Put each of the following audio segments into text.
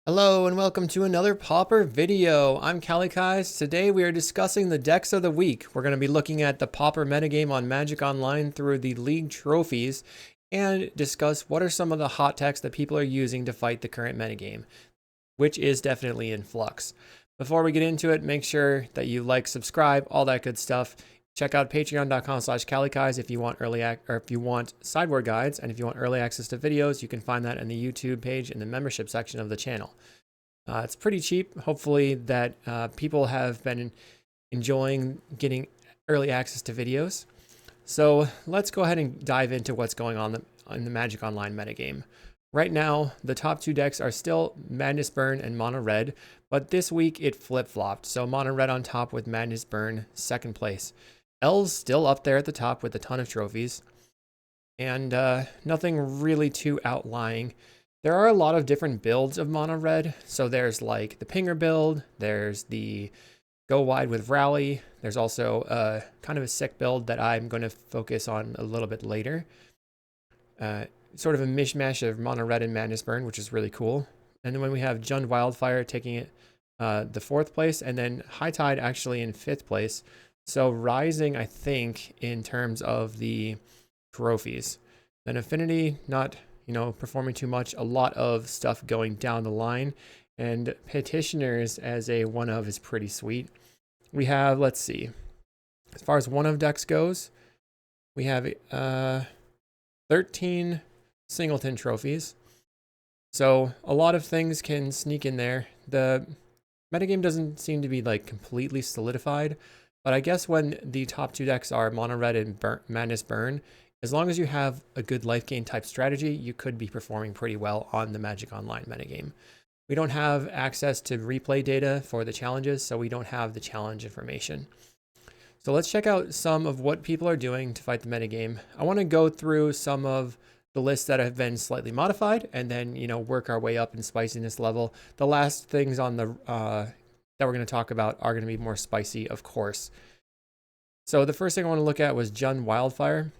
Hello and welcome to another Pauper video. I'm Kalikaiz. Today we are discussing the decks of the week. We're going to be looking at the Pauper metagame on Magic Online through the League trophies and discuss what are some of the hot techs that people are using to fight the current metagame, which is definitely in flux. Before we get into it, make sure that you like, subscribe, all that good stuff. Check out patreon.com/Kalikaiz if you want if you want sideboard guides, and if you want early access to videos, you can find that in the YouTube page in the membership section of the channel. It's pretty cheap. Hopefully that people have been enjoying getting early access to videos. So let's go ahead and dive into what's going on in the Magic Online metagame. Right now, the top two decks are still Madness Burn and Mono Red, but this week it flip-flopped. So Mono Red on top with Madness Burn second place. Elves still up there at the top with a ton of trophies, and nothing really too outlying. There are a lot of different builds of Mono Red. So there's like the Pinger build, there's the Go Wide with Rally, there's also kind of a sick build that I'm going to focus on a little bit later. Sort of a mishmash of Mono Red and Madness Burn, which is really cool. And then when we have Jund Wildfire taking it the fourth place, and then High Tide actually in fifth place. So rising, I think, in terms of the trophies. Then Affinity, not, performing too much. A lot of stuff going down the line. And Petitioners as a one of is pretty sweet. We have, let's see, as far as one of decks goes, we have 13 singleton trophies. So a lot of things can sneak in there. The metagame doesn't seem to be like completely solidified. But I guess when the top two decks are Mono Red and Madness Burn, as long as you have a good life gain type strategy, you could be performing pretty well on the Magic Online metagame. We don't have access to replay data for the challenges, so we don't have the challenge information. So let's check out some of what people are doing to fight the metagame. I want to go through some of the lists that have been slightly modified, and then work our way up in spiciness level. The last things on the that we're going to talk about are going to be more spicy, of course. So the first thing I want to look at was Jund Wildfire.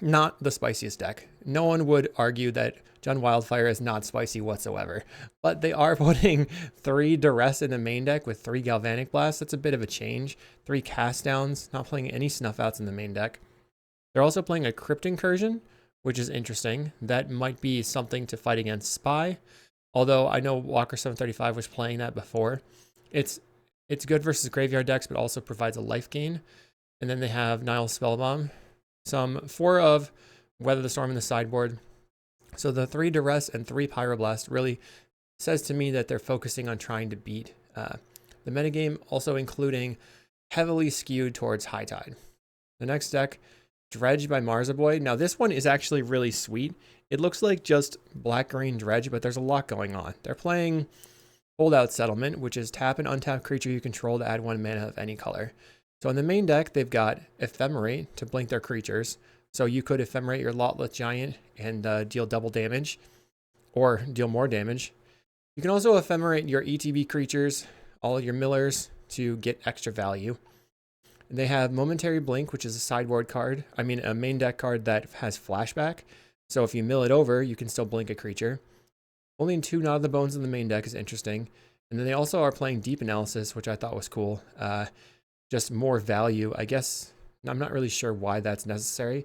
Not the spiciest deck. No one would argue that Jund Wildfire is not spicy whatsoever. But they are putting 3 duress in the main deck with 3 Galvanic Blasts. That's a bit of a change. 3 cast downs, not playing any snuff outs in the main deck. They're also playing a Crypt Incursion, which is interesting. That might be something to fight against Spy. Although I know Walker735 was playing that before. It's good versus graveyard decks, but also provides a life gain. And then they have Nile Spellbomb. Some 4 of Weather the Storm in the sideboard. So the 3 duress and 3 pyroblast really says to me that they're focusing on trying to beat the metagame, also including heavily skewed towards High Tide. The next deck, Dredge by Marzaboy. Now this one is actually really sweet. It looks like just black-green Dredge, but there's a lot going on. They're playing Holdout Settlement, which is tap an untapped creature you control to add 1 mana of any color. So in the main deck, they've got Ephemerate to blink their creatures. So you could Ephemerate your Lotless Giant and deal double damage, or deal more damage. You can also Ephemerate your ETB creatures, all of your millers, to get extra value. They have Momentary Blink, which is a sideboard card. I mean, a main deck card that has flashback. So if you mill it over, you can still blink a creature. Only 2 Knot of the Bones in the main deck is interesting. And then they also are playing Deep Analysis, which I thought was cool. Just more value. I guess I'm not really sure why that's necessary.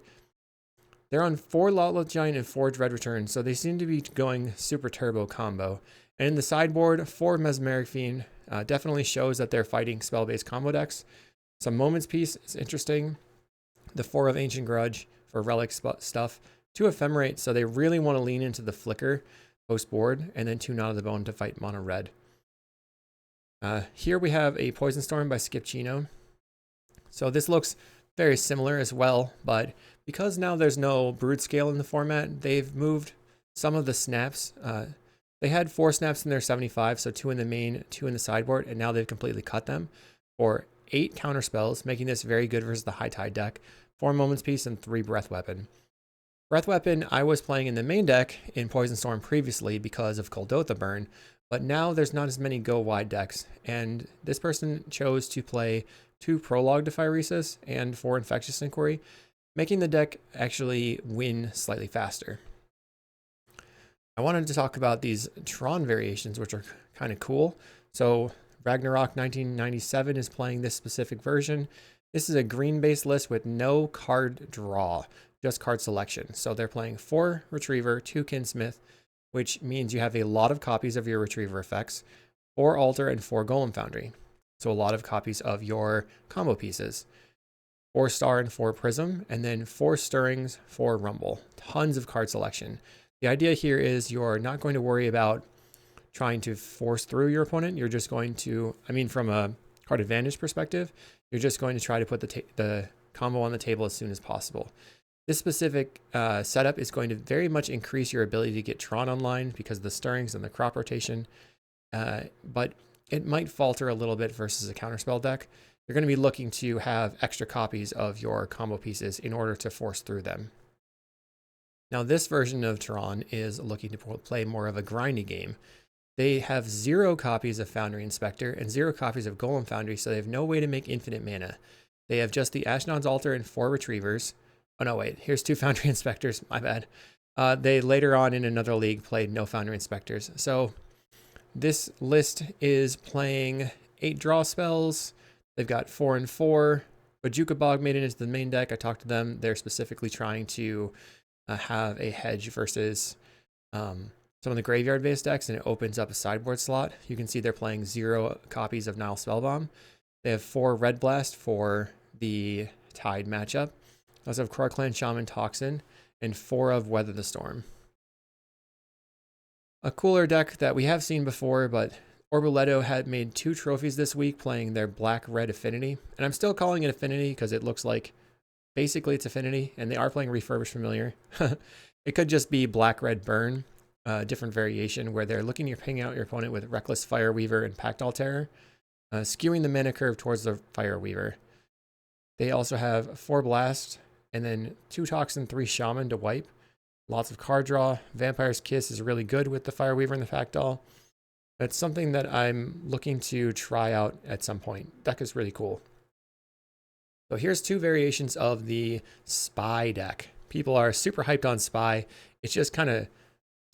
They're on 4 Lotless Giant and 4 Dread Return, so they seem to be going super turbo combo. And in the sideboard, 4 Mesmeric Fiend definitely shows that they're fighting spell-based combo decks. Some Moments Piece is interesting. The 4 of Ancient Grudge for relic stuff. 2 Ephemerate, so they really want to lean into the Flicker post-board, and then 2 Knot of the Bone to fight Mono Red. Here we have a Poison Storm by Skipchino. So this looks very similar as well, but because now there's no Brood Scale in the format, they've moved some of the snaps. They had 4 snaps in their 75, so 2 in the main, 2 in the sideboard, and now they've completely cut them for 8 counter spells, making this very good versus the High Tide deck. 4 Moments Piece and 3 Breath Weapon. Breath Weapon I was playing in the main deck in Poison Storm previously because of Kuldotha Burn, but now there's not as many go wide decks, and this person chose to play 2 Prologue to Phyresis and 4 Infectious Inquiry, making the deck actually win slightly faster. I wanted to talk about these Tron variations, which are kind of cool. So Ragnarok 1997 is playing this specific version. This is a green-based list with no card draw, just card selection. So they're playing 4 Retriever, 2 Kinsmith, which means you have a lot of copies of your Retriever effects, 4 Altar, and 4 Golem Foundry. So a lot of copies of your combo pieces. 4 Star and 4 Prism, and then 4 Stirrings, 4 Rumble. Tons of card selection. The idea here is you're not going to worry about trying to force through your opponent. You're just going to, from a card advantage perspective, you're just going to try to put the combo on the table as soon as possible. This specific setup is going to very much increase your ability to get Tron online because of the Stirrings and the crop rotation, but it might falter a little bit versus a counterspell deck. You're going to be looking to have extra copies of your combo pieces in order to force through them. Now, this version of Tron is looking to play more of a grindy game. They have 0 copies of Foundry Inspector and 0 copies of Golem Foundry, so they have no way to make infinite mana. They have just the Ashnod's Altar and 4 Retrievers. Oh no, wait, here's 2 Foundry Inspectors, my bad. They later on in another league played no Foundry Inspectors. So this list is playing 8 draw spells. They've got 4 and 4. Bajuka Bog Maiden is the main deck. I talked to them. They're specifically trying to have a hedge versus some of the graveyard-based decks, and it opens up a sideboard slot. You can see they're playing 0 copies of Nile Spellbomb. They have 4 Red Blast for the Tide matchup. They also have Crow Clan Shaman Toxin and 4 of Weather the Storm. A cooler deck that we have seen before, but Orboletto had made 2 trophies this week playing their Black-Red Affinity. And I'm still calling it Affinity because it looks like basically it's Affinity, and they are playing Refurbished Familiar. It could just be Black-Red Burn, different variation where they're looking to ping out your opponent with Reckless Fireweaver and Pact Altair, skewing the mana curve towards the Fireweaver. They also have 4 Blast, and then 2 Toxin, 3 Shaman to wipe. Lots of card draw. Vampire's Kiss is really good with the Fireweaver and the Pactol. That's something that I'm looking to try out at some point. Deck is really cool. So here's 2 variations of the Spy deck. People are super hyped on Spy. It's just kind of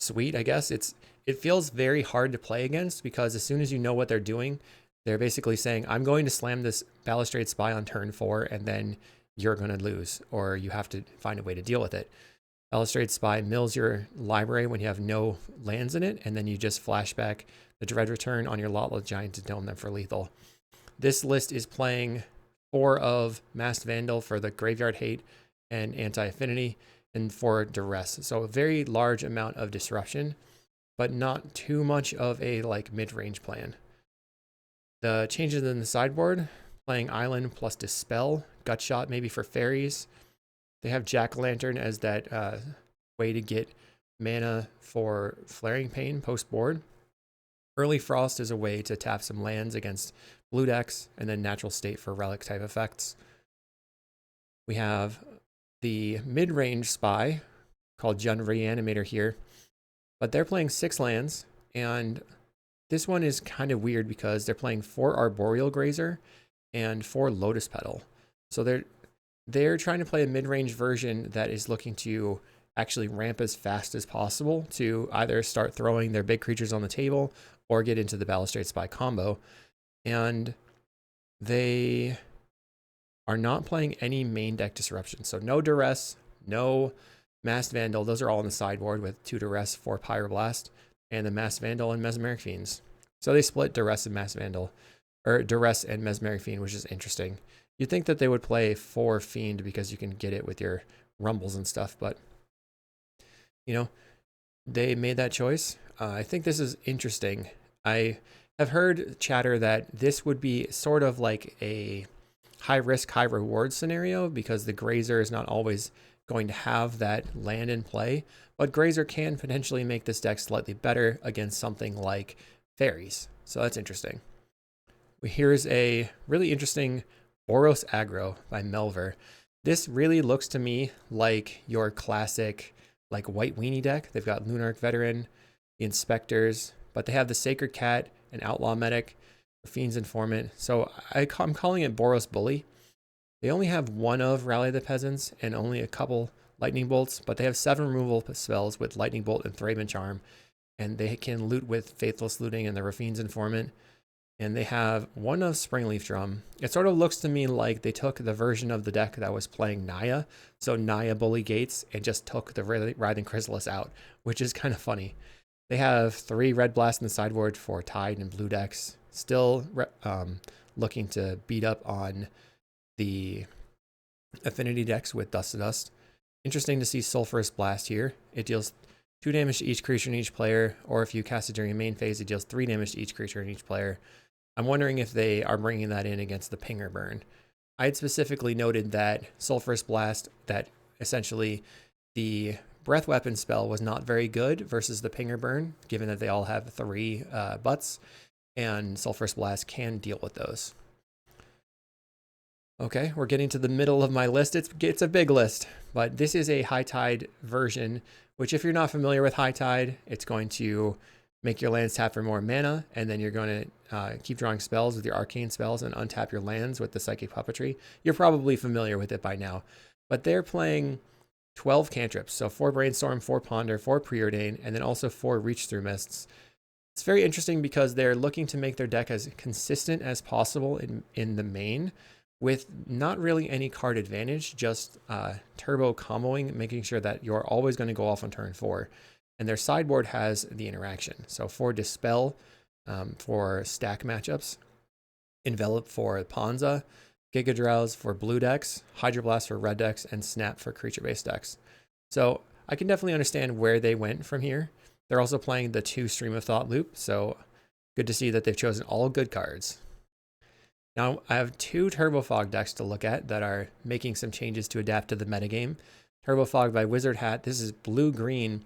sweet, I guess. It feels very hard to play against because as soon as you know what they're doing, they're basically saying, I'm going to slam this Balustrade Spy on turn 4, and then you're going to lose, or you have to find a way to deal with it. Balustrade Spy mills your library when you have no lands in it, and then you just flashback the Dredge Return on your Lotless Giant to dome them for lethal. This list is playing 4 of Masked Vandal for the Graveyard Hate and Anti-Affinity, and 4 Duress. So a very large amount of disruption, but not too much of a mid-range plan. The changes in the sideboard, playing Island plus Dispel, Gutshot maybe for fairies. They have Jack-o'-lantern as that way to get mana for Flaring Pain post-board. Early Frost is a way to tap some lands against blue decks, and then Natural State for relic type effects. We have the mid-range Spy called Reanimator here, but they're playing 6 lands, and this one is kind of weird because they're playing 4 Arboreal Grazer and 4 Lotus Petal. So they're trying to play a mid-range version that is looking to actually ramp as fast as possible to either start throwing their big creatures on the table or get into the Balustrade Spy combo. And they are not playing any main deck disruption. So no Duress, no Masked Vandal. Those are all on the sideboard with 2 Duress, 4 Pyroblast, and the Masked Vandal and Mesmeric Fiends. So they split Duress and Masked Vandal, or Duress and Mesmeric Fiend, which is interesting. You'd think that they would play 4 Fiend because you can get it with your Rumbles and stuff, but they made that choice. I think this is interesting. I have heard chatter that this would be sort of like a high risk, high reward scenario because the Grazer is not always going to have that land in play, but Grazer can potentially make this deck slightly better against something like fairies. So that's interesting. Here's a really interesting Boros Aggro by Melver. This really looks to me like your classic white weenie deck. They've got Lunarch Veteran, the Inspectors, but they have the Sacred Cat and Outlaw Medic, the Fiend's Informant. So I'm calling it Boros Bully. They only have 1 of Rally the Peasants and only a couple lightning bolts, but they have 7 removal spells with lightning bolt and Thraben Charm, and they can loot with Faithless Looting and the Rafine's Informant. And they have 1 of Springleaf Drum. It sort of looks to me like they took the version of the deck that was playing Naya, so Naya Bully Gates, and just took the Writhing Chrysalis out, which is kind of funny. They have 3 Red Blast in the sideboard for Tide and Blue decks. Still looking to beat up on the Affinity decks with Dust to Dust. Interesting to see Sulphurous Blast here. It deals 2 damage to each creature in each player, or if you cast it during a main phase, it deals 3 damage to each creature in each player. I'm wondering if they are bringing that in against the Pinger Burn. I had specifically noted that Sulphurous Blast, that essentially the Breath Weapon spell was not very good versus the Pinger Burn, given that they all have 3 butts, and Sulphurous Blast can deal with those. Okay, we're getting to the middle of my list. It's a big list, but this is a High Tide version, which if you're not familiar with High Tide, it's going to make your lands tap for more mana, and then you're going to keep drawing spells with your arcane spells and untap your lands with the Psychic Puppetry. You're probably familiar with it by now, but they're playing 12 cantrips, so 4 Brainstorm, 4 Ponder, 4 Preordain, and then also 4 Reach Through Mists. It's very interesting because they're looking to make their deck as consistent as possible in the main, with not really any card advantage, just turbo comboing, making sure that you're always going to go off on turn 4. And their sideboard has the interaction. So for Dispel, for stack matchups, Envelop for Ponza, Giga Drowse for blue decks, Hydroblast for red decks, and Snap for creature-based decks. So I can definitely understand where they went from here. They're also playing the 2 Stream of Thought loop, so good to see that they've chosen all good cards. Now, I have 2 Turbo Fog decks to look at that are making some changes to adapt to the metagame. Turbo Fog by Wizard Hat. This is blue-green,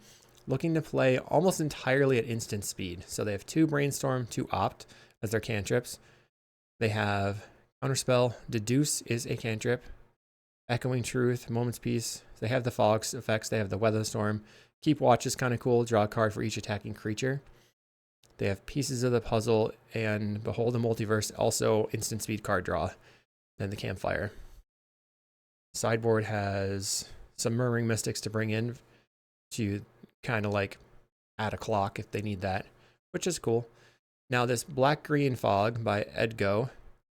looking to play almost entirely at instant speed. So they have 2 Brainstorm, 2 Opt as their cantrips. They have Counterspell, Deduce is a cantrip, Echoing Truth, Moment's Peace. They have the Fog effects. They have the Weather Storm. Keep Watch is kind of cool. Draw a card for each attacking creature. They have Pieces of the Puzzle and Behold the Multiverse, also instant speed card draw. Then the Campfire. Sideboard has some Murmuring Mystics to bring in to kind of like add a clock if they need that, which is cool. Now this Black-Green Fog by Edgo,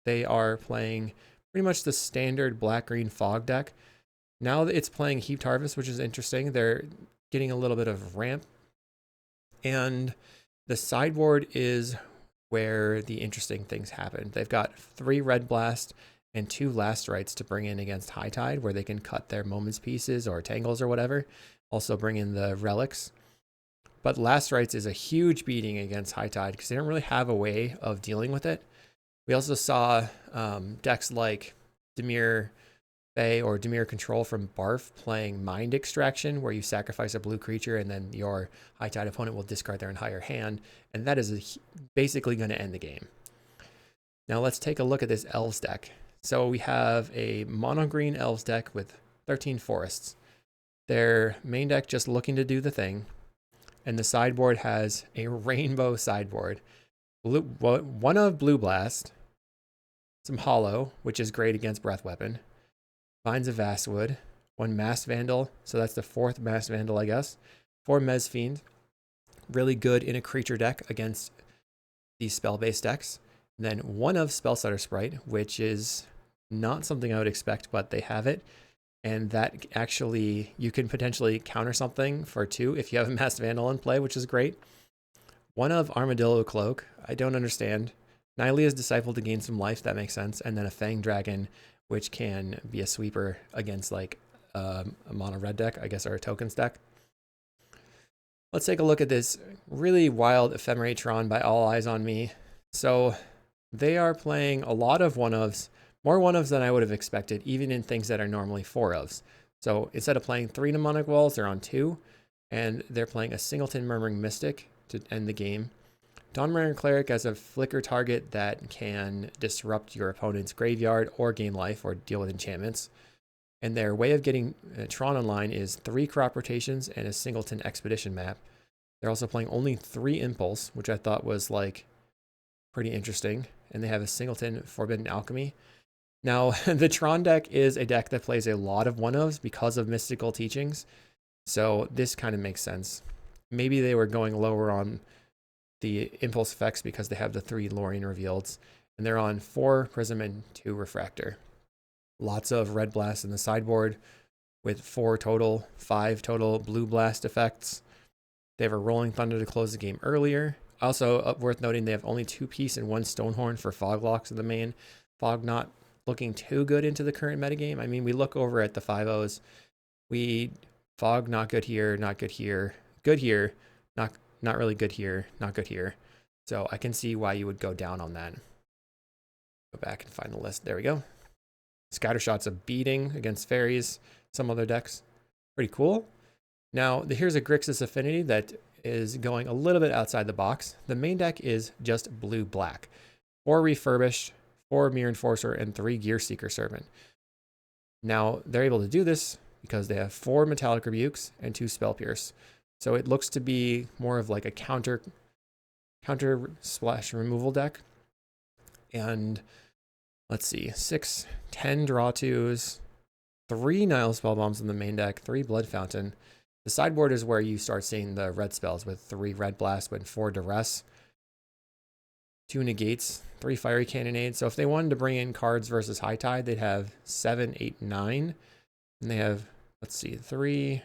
they are playing pretty much the standard Black-Green Fog deck. Now it's playing Heaped Harvest, which is interesting. They're getting a little bit of ramp. And the sideboard is where the interesting things happen. They've got 3 Red Blast and 2 Last Rites to bring in against High Tide, where they can cut their Moments Pieces or Tangles or whatever. Also bring in the Relics. But Last Rites is a huge beating against High Tide because they don't really have a way of dealing with it. We also saw decks like Dimir Fae or Dimir Control from Barf playing Mind Extraction, where you sacrifice a blue creature and then your High Tide opponent will discard their entire hand, and that is basically going to end the game. Now let's take a look at this Elves deck. So we have a mono-green Elves deck with 13 forests. Their main deck just looking to do the thing, and the sideboard has a rainbow sideboard. 1 of Blue Blast, some Hollow, which is great against Breath Weapon, Vines of Vastwood, 1 Masked Vandal, so that's the 4th Masked Vandal, I guess, 4 Mez Fiend, really good in a creature deck against these spell-based decks, and then 1 of Spellstutter Sprite, which is not something I would expect, but they have it, and that actually, you can potentially counter something for 2 if you have a Masked Vandal in play, which is great. 1 of Armadillo Cloak, I don't understand. Nylea's Disciple to gain some life, that makes sense, and then a Fang Dragon, which can be a sweeper against like a mono red deck, I guess, or a tokens deck. Let's take a look at this really wild Ephemeratron by All Eyes on Me. So they are playing a lot of 1-ofs, more 1-ofs than I would have expected, even in things that are normally 4-ofs. So instead of playing 3 Mnemonic Walls, they're on 2, and they're playing a Singleton Murmuring Mystic to end the game. Dawnmare Cleric as a flicker target that can disrupt your opponent's graveyard or gain life or deal with enchantments. And their way of getting Tron online is 3 crop rotations and a Singleton Expedition map. They're also playing only 3 Impulse, which I thought was like pretty interesting. And they have a Singleton Forbidden Alchemy. Now, the Tron deck is a deck that plays a lot of one-ofs because of mystical teachings. So this kind of makes sense. Maybe they were going lower on the impulse effects because they have the 3 Lorien reveals, and they're on 4 Prism and 2 Refractor. Lots of red blast in the sideboard with 4 total, 5 total blue blast effects. They have a Rolling Thunder to close the game earlier. Also, worth noting, they have only 2 Peace and 1 Stonehorn for Fog Locks in the main. Fog not looking too good into the current metagame. I mean, we look over at the 5-0s. Fog not good here, not good here, good here, not really good here, not good here. So I can see why you would go down on that. Go back and find the list. There we go. Scattershot's a beating against fairies, some other decks. Pretty cool. Now, here's a Grixis Affinity that is going a little bit outside the box. The main deck is just blue-black. 4 Refurbished, 4 Mirror Enforcer, and 3 Gear Seeker Servant. Now, they're able to do this because they have 4 Metallic Rebukes and 2 Spell Pierce. So it looks to be more of like a counter splash removal deck. And let's see, 10 draw 2s, 3 Nile Spellbombs in the main deck, 3 Blood Fountain. The sideboard is where you start seeing the red spells with 3 Red Blast and 4 Duress, 2 Negates, 3 Fiery Cannonade. So if they wanted to bring in cards versus High Tide, they'd have 7, 8, 9. And they have, let's see, 3.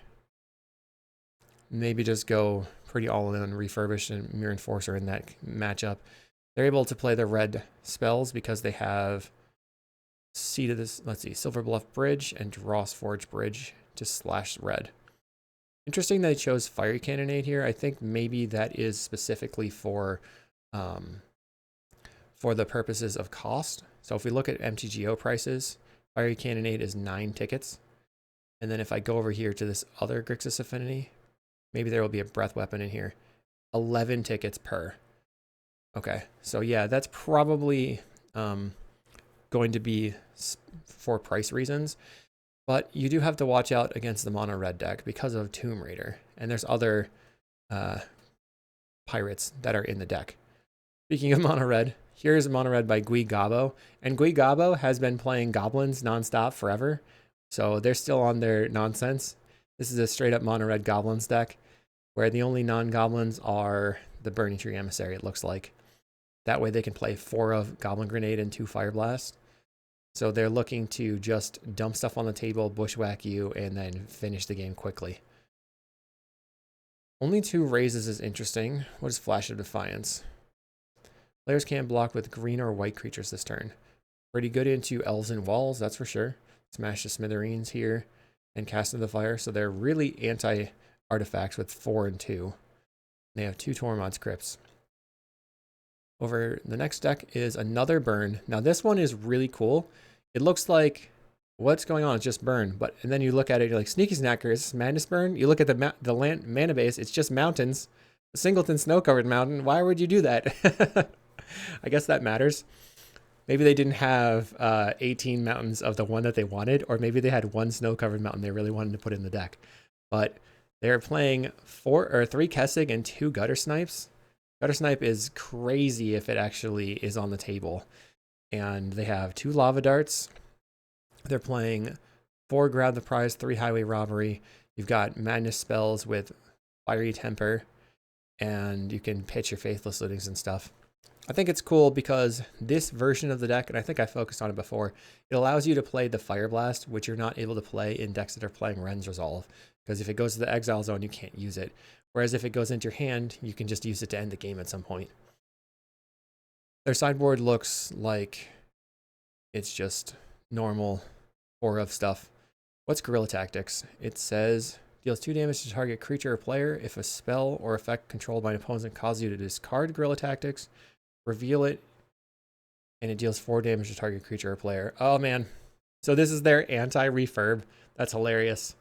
Maybe just go pretty all in on Refurbished and Mirror Enforcer in that matchup. They're able to play the red spells because they have Seed of this, let's see, Silver Bluff Bridge and Dross Forge Bridge to slash red. Interesting that they chose Fiery Cannonade here. I think maybe that is specifically for the purposes of cost. So if we look at MTGO prices, Fiery Cannonade is 9 tickets. And then if I go over here to this other Grixis Affinity, maybe there will be a Breath Weapon in here. 11 tickets per. Okay, so yeah, that's probably going to be for price reasons. But you do have to watch out against the mono red deck because of Tomb Raider. And there's other pirates that are in the deck. Speaking of mono red, here's mono red by Gui Gabo. And Gui Gabo has been playing Goblins nonstop forever. So they're still on their nonsense. This is a straight up mono red Goblins deck where the only non-goblins are the Burning Tree Emissary, it looks like. That way they can play 4 of Goblin Grenade and 2 Fire Blast. So they're looking to just dump stuff on the table, bushwhack you, and then finish the game quickly. Only 2 raises is interesting. What is Flash of Defiance? Players can't block with green or white creatures this turn. Pretty good into Elves and Walls, that's for sure. Smash the Smithereens here and Cast into the Fire. So they're really anti-artifacts with 4 and 2. They have 2 Tormod's Crypts. Over the next deck is another burn. Now this one is really cool. It looks like what's going on? It's just burn. And then you look at it, you're like, Sneaky Snacker, is this Madness Burn? You look at the land mana base, it's just mountains. A singleton snow-covered mountain. Why would you do that? I guess that matters. Maybe they didn't have 18 mountains of the one that they wanted, or maybe they had 1 snow-covered mountain they really wanted to put in the deck. But they're playing 3 Kessig and 2 Gutter Snipes. Gutter Snipe is crazy if it actually is on the table. And they have 2 Lava Darts. They're playing 4 Grab the Prize, 3 Highway Robbery. You've got Madness spells with Fiery Temper. And you can pitch your Faithless Lootings and stuff. I think it's cool because this version of the deck, and I think I focused on it before, it allows you to play the Fire Blast, which you're not able to play in decks that are playing Ren's Resolve. Because if it goes to the Exile Zone, you can't use it. Whereas if it goes into your hand, you can just use it to end the game at some point. Their sideboard looks like it's just normal 4 of stuff. What's Guerrilla Tactics? It says, deals 2 damage to target creature or player. If a spell or effect controlled by an opponent causes you to discard Guerrilla Tactics, reveal it, and it deals 4 damage to target creature or player. Oh man. So this is their anti-refurb. That's hilarious.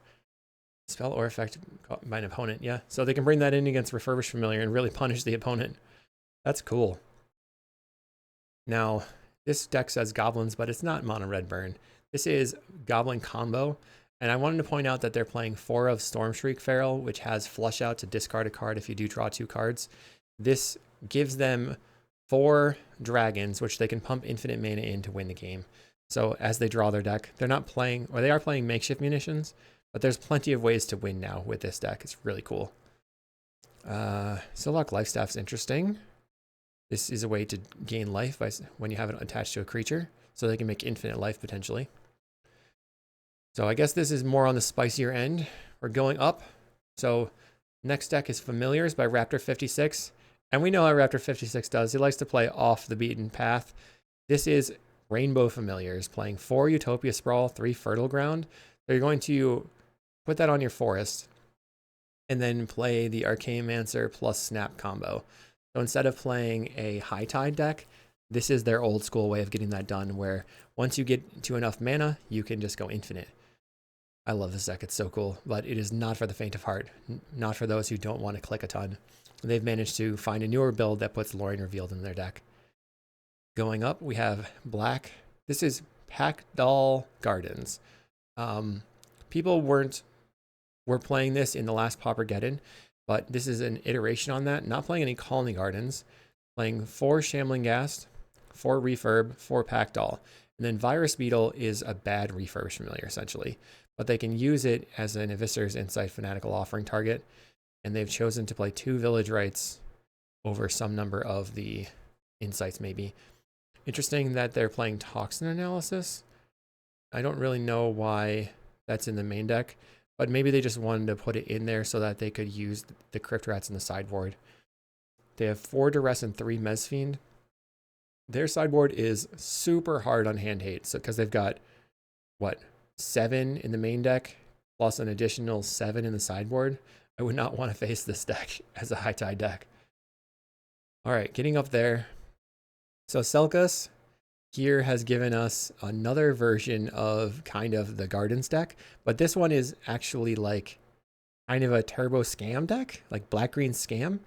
Spell or effect by an opponent, yeah. So they can bring that in against Refurbished Familiar and really punish the opponent. That's cool. Now, this deck says Goblins, but it's not mono red burn. This is Goblin Combo, and I wanted to point out that they're playing 4 of Stormshriek Feral, which has Flush Out to discard a card if you do draw 2 cards. This gives them 4 dragons, which they can pump infinite mana in to win the game. So as they draw their deck, they're not playing, or they are playing makeshift munitions, but there's plenty of ways to win now with this deck. It's really cool. Silhawk Lifestaff's interesting. This is a way to gain life when you have it attached to a creature, so they can make infinite life potentially. So I guess this is more on the spicier end. We're going up. So next deck is Familiars by Raptor56. And we know how Raptor56 does. He likes to play off the beaten path. This is Rainbow Familiars, playing 4 Utopia Sprawl, 3 Fertile Ground. So you're going to put that on your forest and then play the Archaeomancer plus Snap combo. So instead of playing a High Tide deck, this is their old school way of getting that done, where once you get to enough mana, you can just go infinite. I love this deck. It's so cool, but it is not for the faint of heart. Not for those who don't want to click a ton. They've managed to find a newer build that puts Lorien Revealed in their deck. Going up, we have black. This is Packdoll Gardens. People were playing this in the last Pauper-geddon, but this is an iteration on that. Not playing any Colony Gardens. Playing 4 Shambling Ghast, 4 Refurb, 4 Packdoll. And then Virus Beetle is a bad refurb familiar, essentially. But they can use it as an Eviscer's Insight Fanatical Offering target. And they've chosen to play 2 Village Rites over some number of the Insights, maybe. Interesting that they're playing Toxin Analysis. I don't really know why that's in the main deck, but maybe they just wanted to put it in there so that they could use the Crypt Rats in the sideboard. They have 4 Duress and 3 Mezfiend. Their sideboard is super hard on hand hate, so because they've got, what, 7 in the main deck, plus an additional 7 in the sideboard. I would not want to face this deck as a High Tide deck. All right, getting up there. So Selkas here has given us another version of kind of the Gardens deck, but this one is actually like kind of a turbo scam deck, like black-green scam.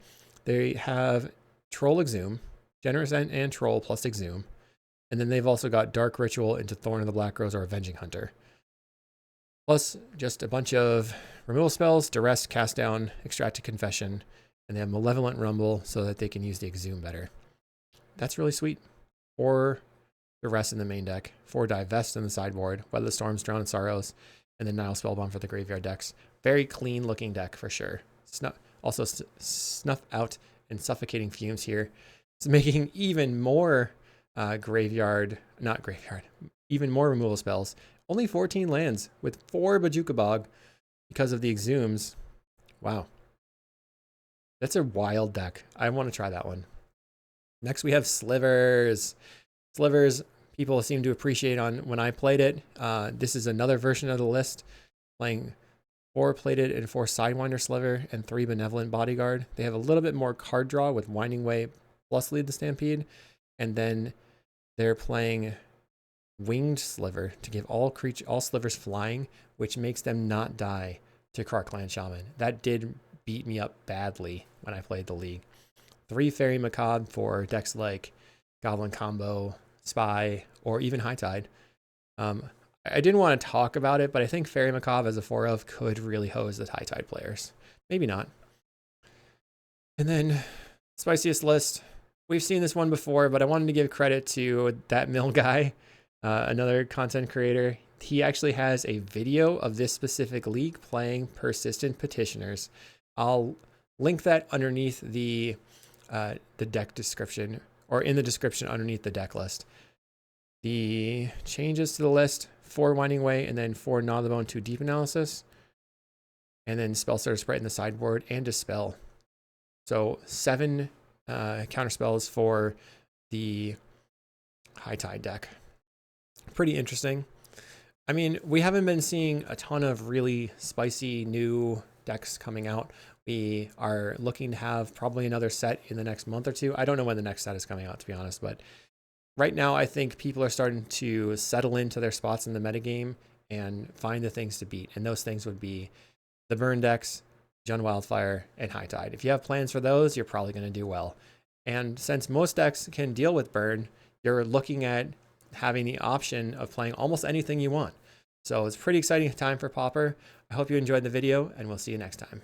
They have Troll Exhume, Generous and Troll plus Exhume, and then they've also got Dark Ritual into Thorn of the Black Rose or Avenging Hunter. Plus just a bunch of removal spells, Duress, Cast Down, Extracted Confession, and they have Malevolent Rumble so that they can use the Exhume better. That's really sweet. 4 Duress in the main deck, 4 Divest in the sideboard, Weather the Storms, Drown in Sorrows, and then Nile Spellbomb for the graveyard decks. Very clean looking deck for sure. Also Snuff Out and Suffocating Fumes here. It's making even more even more removal spells. Only 14 lands with 4 Bojuka Bog because of the Exhumes. Wow. That's a wild deck. I want to try that one. Next we have Slivers. Slivers, people seem to appreciate on when I played it. This is another version of the list. Playing 4 Plated and 4 Sidewinder Sliver and 3 Benevolent Bodyguard. They have a little bit more card draw with Winding Way plus Lead the Stampede. And then they're playing Winged Sliver to give all slivers flying, which makes them not die to Krark-Clan Shaman. That did beat me up badly when I played the league. 3 Fairy Macabre for decks like Goblin Combo, Spy, or even High Tide. I didn't want to talk about it, but I think Fairy Macabre as a 4-of could really hose the High Tide players. Maybe not. And then spiciest list. We've seen this one before, but I wanted to give credit to that Mill guy, another content creator. He actually has a video of this specific league playing Persistent Petitioners. I'll link that underneath the deck description, or in the description underneath the deck list. The changes to the list: 4 Winding Way, and then 4 Gnaw the Bone, 2 Deep Analysis, and then Spellstutter Sprite in the sideboard, and Dispel. So 7 counter spells for the High Tide deck. Pretty interesting. I mean, we haven't been seeing a ton of really spicy new decks coming out. We are looking to have probably another set in the next month or 2. I don't know when the next set is coming out, to be honest, but right now I think people are starting to settle into their spots in the metagame and find the things to beat. And those things would be the burn decks, Jund Wildfire, and High Tide. If you have plans for those, you're probably going to do well. And since most decks can deal with burn, you're looking at having the option of playing almost anything you want. So it's a pretty exciting time for Pauper. I hope you enjoyed the video, and we'll see you next time.